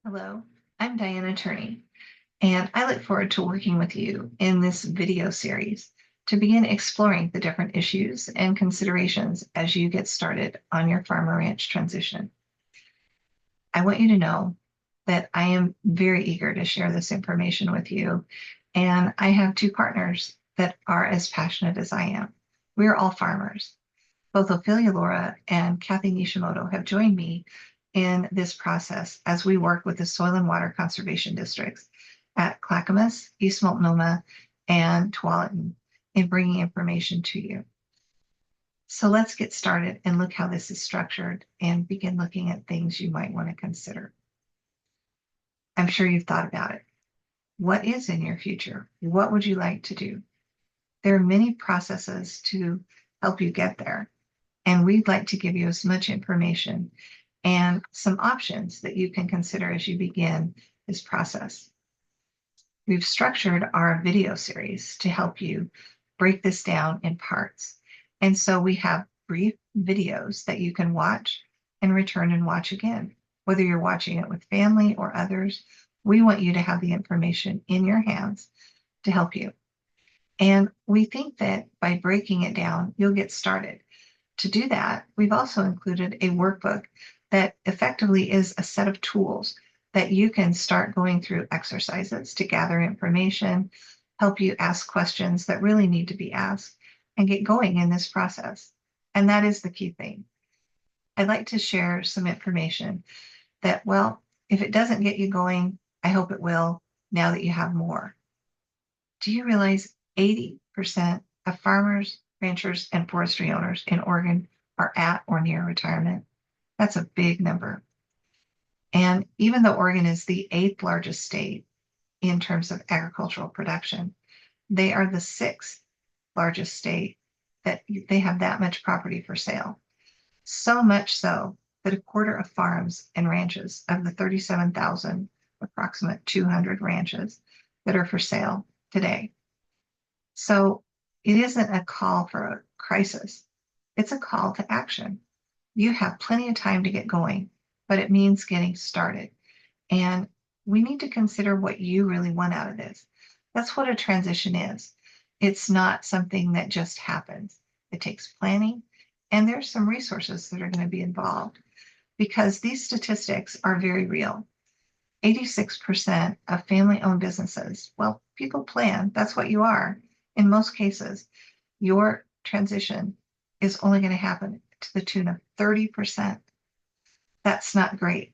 Hello, I'm Diana Turney, and I look forward to working with you in this video series to begin exploring the different issues and considerations as you get started on your farm or ranch transition. I want you to know that I am very eager to share this information with you, and I have two partners that are as passionate as I am. We're all farmers. Both Ophelia Laura and Kathy Nishimoto have joined me in this process as we work with the Soil and Water Conservation Districts at Clackamas, East Multnomah, and Tualatin in bringing information to you. So let's get started and look how this is structured and begin looking at things you might want to consider. I'm sure you've thought about it. What is in your future? What would you like to do? There are many processes to help you get there, and we'd like to give you as much information and some options that you can consider as you begin this process. We've structured our video series to help you break this down in parts. And so we have brief videos that you can watch and return and watch again. Whether you're watching it with family or others, we want you to have the information in your hands to help you. And we think that by breaking it down, you'll get started. To do that, we've also included a workbook that effectively is a set of tools that you can start going through exercises to gather information, help you ask questions that really need to be asked, and get going in this process. And that is the key thing. I'd like to share some information that, well, if it doesn't get you going, I hope it will now that you have more. Do you realize 80% of farmers, ranchers, and forestry owners in Oregon are at or near retirement? That's a big number. And even though Oregon is the eighth largest state in terms of agricultural production, they are the sixth largest state that they have that much property for sale. So much so that a quarter of farms and ranches of the 37,000, approximate 200 ranches that are for sale today. So it isn't a call for a crisis. It's a call to action. You have plenty of time to get going, but it means getting started. And we need to consider what you really want out of this. That's what a transition is. It's not something that just happens. It takes planning, and there's some resources that are going to be involved because these statistics are very real. 86% of family-owned businesses, well, people plan, that's what you are. In most cases, your transition is only going to happen to the tune of 30%. That's not great.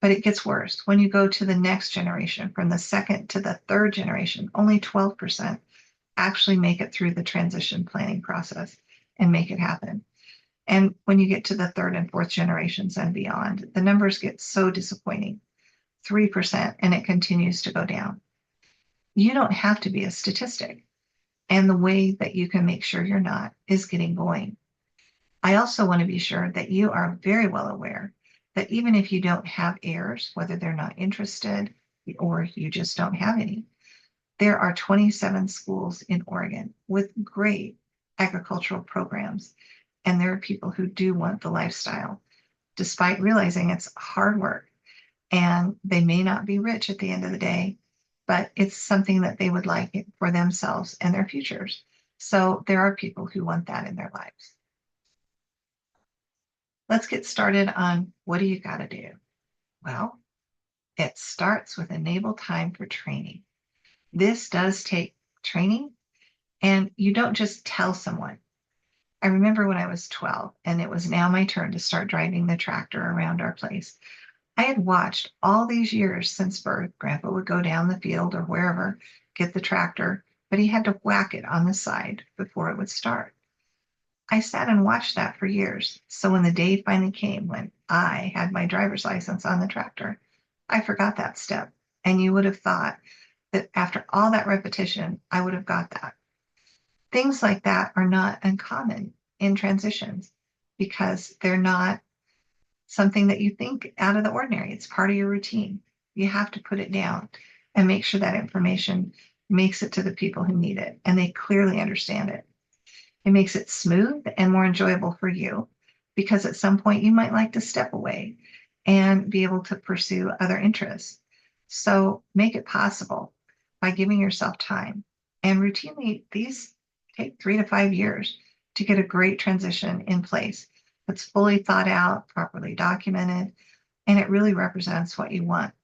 But it gets worse. When you go to the next generation, from the second to the third generation, only 12% actually make it through the transition planning process and make it happen. And when you get to the third and fourth generations and beyond, the numbers get so disappointing, 3%, and it continues to go down. You don't have to be a statistic. And the way that you can make sure you're not is getting going. I also want to be sure that you are very well aware that even if you don't have heirs, whether they're not interested or you just don't have any, there are 27 schools in Oregon with great agricultural programs. And there are people who do want the lifestyle, despite realizing it's hard work and they may not be rich at the end of the day, but it's something that they would like for themselves and their futures. So there are people who want that in their lives. Let's get started on what do you got to do? Well, it starts with enable time for training. This does take training, and you don't just tell someone. I remember when I was 12 and it was now my turn to start driving the tractor around our place. I had watched all these years since birth. Grandpa would go down the field or wherever, get the tractor, but he had to whack it on the side before it would start. I sat and watched that for years. So when the day finally came when I had my driver's license on the tractor, I forgot that step. And you would have thought that after all that repetition, I would have got that. Things like that are not uncommon in transitions because they're not something that you think out of the ordinary. It's part of your routine. You have to put it down and make sure that information makes it to the people who need it and they clearly understand it. It makes it smooth and more enjoyable for you because at some point you might like to step away and be able to pursue other interests. So make it possible by giving yourself time. And routinely, these take 3 to 5 years to get a great transition in place that's fully thought out, properly documented, and it really represents what you want.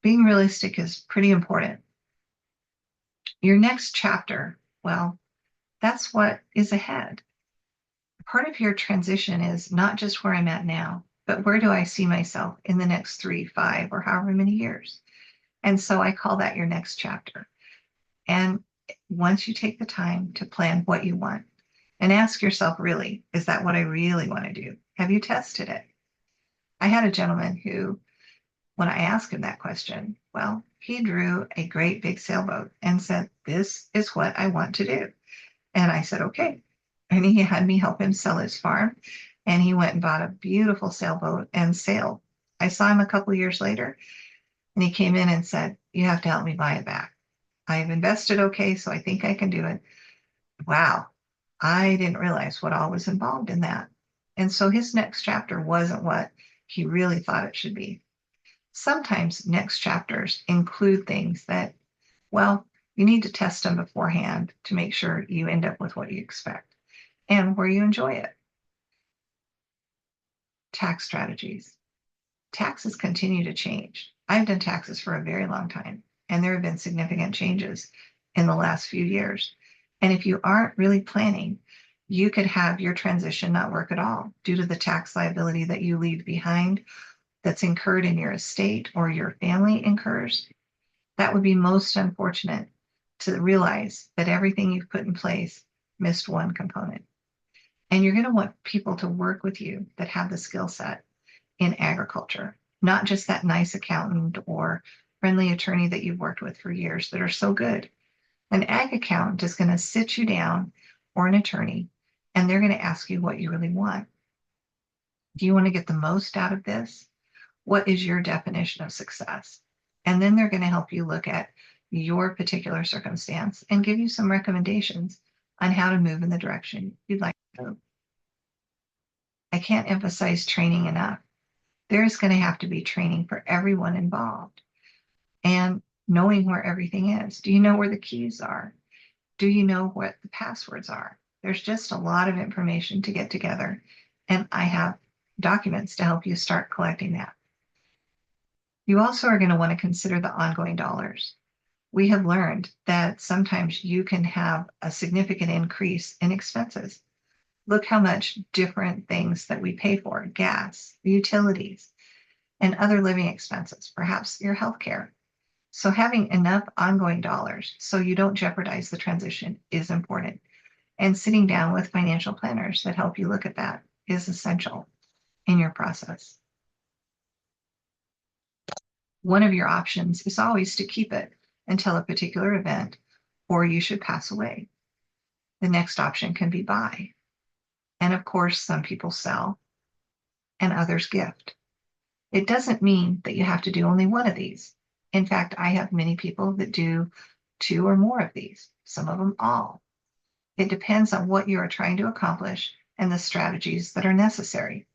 Being realistic is pretty important. Your next chapter, well, that's what is ahead. Part of your transition is not just where I'm at now, but where do I see myself in the next 3, 5, or however many years? And so I call that your next chapter. And once you take the time to plan what you want and ask yourself, really, is that what I really want to do? Have you tested it? I had a gentleman who, when I asked him that question, well, he drew a great big sailboat and said, this is what I want to do. And I said, okay. And he had me help him sell his farm. And he went and bought a beautiful sailboat and sailed. I saw him a couple of years later, and he came in and said, you have to help me buy it back. I've invested okay, so I think I can do it. Wow. I didn't realize what all was involved in that. And so his next chapter wasn't what he really thought it should be. Sometimes next chapters include things that, well, you need to test them beforehand to make sure you end up with what you expect and where you enjoy it. Tax strategies. Taxes continue to change. I've done taxes for a very long time, and there have been significant changes in the last few years. And if you aren't really planning, you could have your transition not work at all due to the tax liability that you leave behind that's incurred in your estate or your family incurs. That would be most unfortunate to realize that everything you've put in place missed one component. And you're going to want people to work with you that have the skill set in agriculture, not just that nice accountant or friendly attorney that you've worked with for years that are so good. An ag accountant is going to sit you down, or an attorney, and they're going to ask you what you really want. Do you want to get the most out of this? What is your definition of success? And then they're going to help you look at your particular circumstance and give you some recommendations on how to move in the direction you'd like to go. I can't emphasize training enough. There's going to have to be training for everyone involved and knowing where everything is. Do you know where the keys are? Do you know what the passwords are? There's just a lot of information to get together, and I have documents to help you start collecting that. You also are going to want to consider the ongoing dollars. We have learned that sometimes you can have a significant increase in expenses. Look how much different things that we pay for, gas, utilities, and other living expenses, perhaps your healthcare. So having enough ongoing dollars so you don't jeopardize the transition is important. And sitting down with financial planners that help you look at that is essential in your process. One of your options is always to keep it until a particular event or you should pass away. The next option can be buy. And of course, some people sell and others gift. It doesn't mean that you have to do only one of these. In fact, I have many people that do 2 or more of these, some of them all. It depends on what you are trying to accomplish and the strategies that are necessary.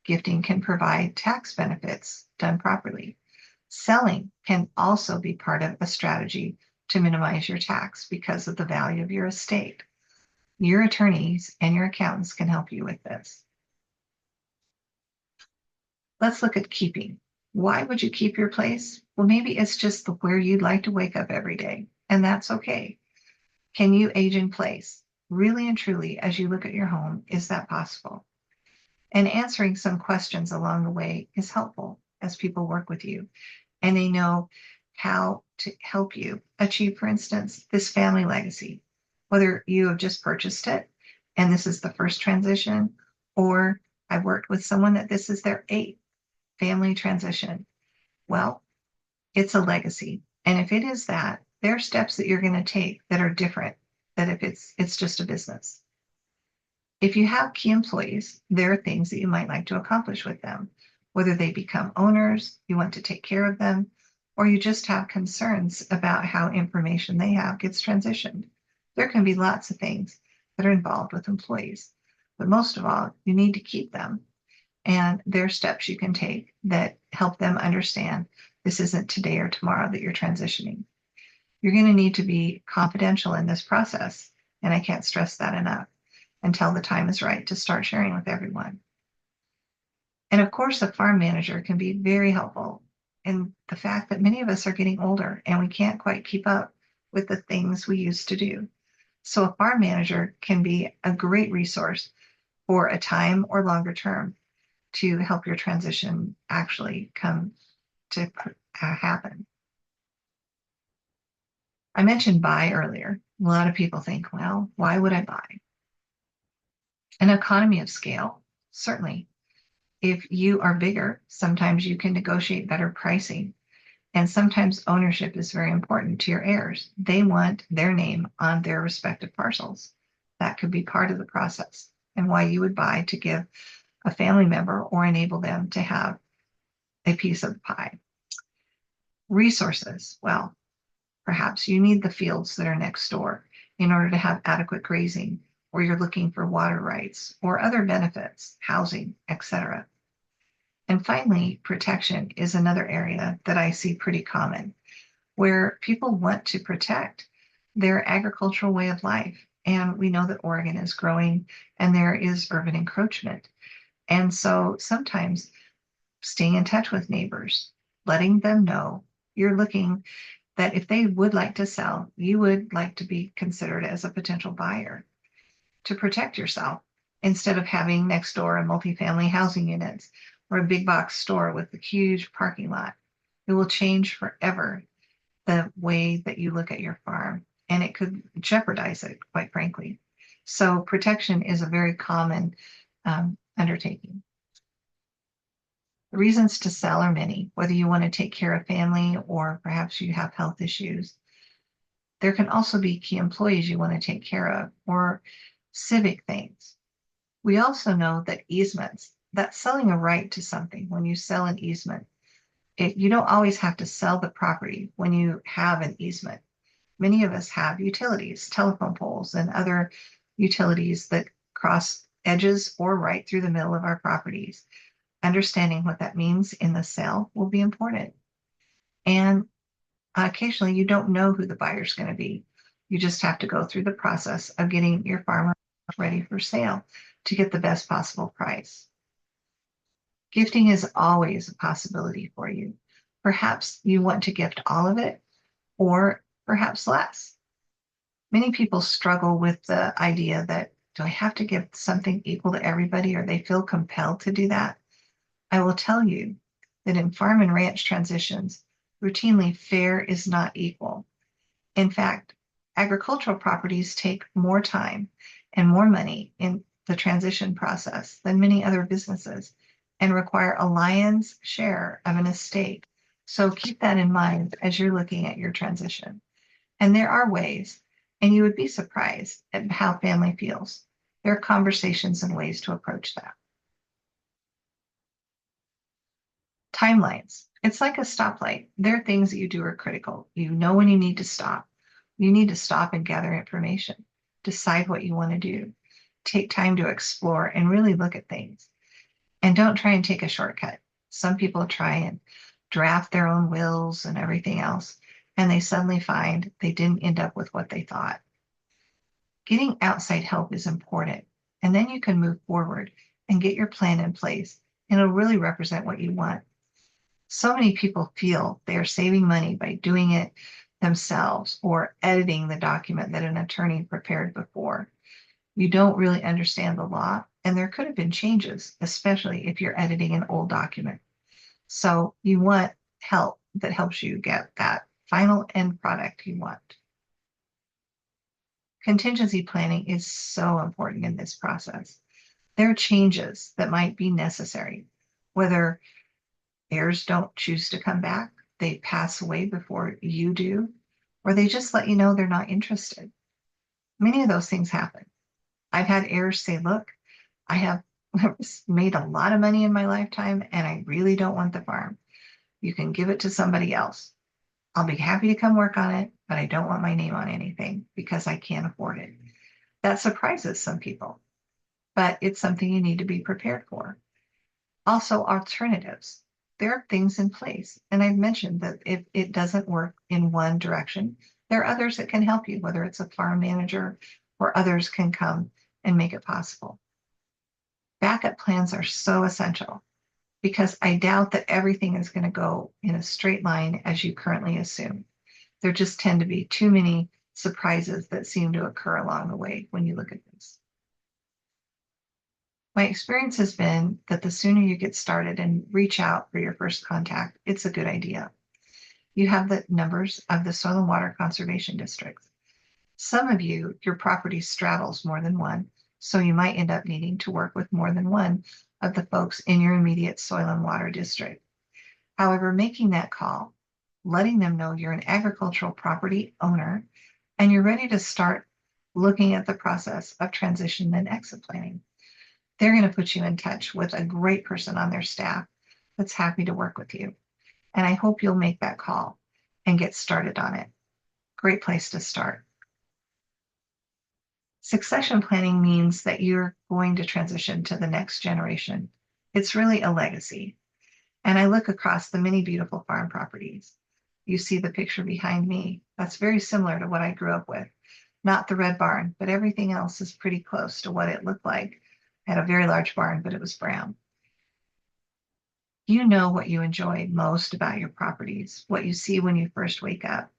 Gifting can provide tax benefits done properly. Selling can also be part of a strategy to minimize your tax because of the value of your estate. Your attorneys and your accountants can help you with this. Let's look at keeping. Why would you keep your place? Well, maybe it's just where you'd like to wake up every day, and that's okay. Can you age in place? Really and truly, as you look at your home, is that possible? And answering some questions along the way is helpful as people work with you and they know how to help you achieve, for instance, this family legacy, whether you have just purchased it and this is the first transition, or I've worked with someone that this is their 8th family transition. Well, it's a legacy. And if it is that, there are steps that you're going to take that are different than if it's just a business. If you have key employees, there are things that you might like to accomplish with them, whether they become owners, you want to take care of them, or you just have concerns about how information they have gets transitioned. There can be lots of things that are involved with employees, but most of all, you need to keep them. And there are steps you can take that help them understand this isn't today or tomorrow that you're transitioning. You're going to need to be confidential in this process, and I can't stress that enough, until the time is right to start sharing with everyone. And of course, a farm manager can be very helpful in the fact that many of us are getting older and we can't quite keep up with the things we used to do. So a farm manager can be a great resource for a time or longer term to help your transition actually come to happen. I mentioned buy earlier. A lot of people think, well, why would I buy? An economy of scale, certainly. If you are bigger, sometimes you can negotiate better pricing. And sometimes ownership is very important to your heirs. They want their name on their respective parcels. That could be part of the process and why you would buy to give a family member or enable them to have a piece of the pie. Resources. Well, perhaps you need the fields that are next door in order to have adequate grazing, or you're looking for water rights or other benefits, housing, etc. And finally, protection is another area that I see pretty common, where people want to protect their agricultural way of life. And we know that Oregon is growing and there is urban encroachment. And so sometimes staying in touch with neighbors, letting them know you're looking, that if they would like to sell, you would like to be considered as a potential buyer to protect yourself instead of having next door a multifamily housing units or a big box store with a huge parking lot. It will change forever the way that you look at your farm, and it could jeopardize it, quite frankly. So protection is a very common undertaking. The reasons to sell are many, whether you want to take care of family or perhaps you have health issues. There can also be key employees you want to take care of or civic things. We also know that easements, that's selling a right to something. When you sell an easement, you don't always have to sell the property when you have an easement. Many of us have utilities, telephone poles, and other utilities that cross edges or right through the middle of our properties. Understanding what that means in the sale will be important. And occasionally you don't know who the buyer is going to be. You just have to go through the process of getting your farm ready for sale to get the best possible price. Gifting is always a possibility for you. Perhaps you want to gift all of it, or perhaps less. Many people struggle with the idea that, do I have to give something equal to everybody, or they feel compelled to do that? I will tell you that in farm and ranch transitions, routinely fare is not equal. In fact, agricultural properties take more time and more money in the transition process than many other businesses and require a lion's share of an estate. So keep that in mind as you're looking at your transition. And there are ways, and you would be surprised at how family feels. There are conversations and ways to approach that. Timelines. It's like a stoplight. There are things that you do are critical. You know when you need to stop. You need to stop and gather information, decide what you want to do, take time to explore and really look at things. And don't try and take a shortcut. Some people try and draft their own wills and everything else, and they suddenly find they didn't end up with what they thought. Getting outside help is important, and then you can move forward and get your plan in place, and it'll really represent what you want. So many people feel they are saving money by doing it themselves or editing the document that an attorney prepared before. You don't really understand the law, and there could have been changes, especially if you're editing an old document. So you want help that helps you get that final end product you want. Contingency planning is so important in this process. There are changes that might be necessary, whether heirs don't choose to come back, they pass away before you do, or they just let you know they're not interested. Many of those things happen. I've had heirs say, look, I have made a lot of money in my lifetime and I really don't want the farm. You can give it to somebody else. I'll be happy to come work on it, but I don't want my name on anything because I can't afford it. That surprises some people, but it's something you need to be prepared for. Also, alternatives. There are things in place. And I've mentioned that if it doesn't work in one direction, there are others that can help you, whether it's a farm manager or others can come and make it possible. Backup plans are so essential because I doubt that everything is going to go in a straight line as you currently assume. There just tend to be too many surprises that seem to occur along the way when you look at this. My experience has been that the sooner you get started and reach out for your first contact, it's a good idea. You have the numbers of the soil and water conservation districts. Some of you, your property straddles more than one, so you might end up needing to work with more than one of the folks in your immediate soil and water district. However, making that call, letting them know you're an agricultural property owner and you're ready to start looking at the process of transition and exit planning. They're going to put you in touch with a great person on their staff that's happy to work with you. And I hope you'll make that call and get started on it. Great place to start. Succession planning means that you're going to transition to the next generation. It's really a legacy. And I look across the many beautiful farm properties. You see the picture behind me. That's very similar to what I grew up with. Not the red barn, but everything else is pretty close to what it looked like. I had a very large barn, but it was brown. You know what you enjoy most about your properties, what you see when you first wake up.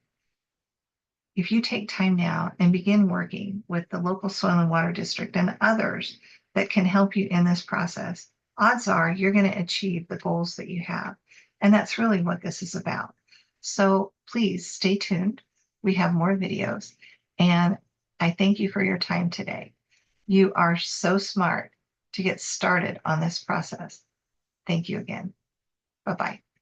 If you take time now and begin working with the local soil and water district and others that can help you in this process, odds are you're going to achieve the goals that you have. And that's really what this is about. So please stay tuned. We have more videos. And I thank you for your time today. You are so smart to get started on this process. Thank you again. Bye-bye.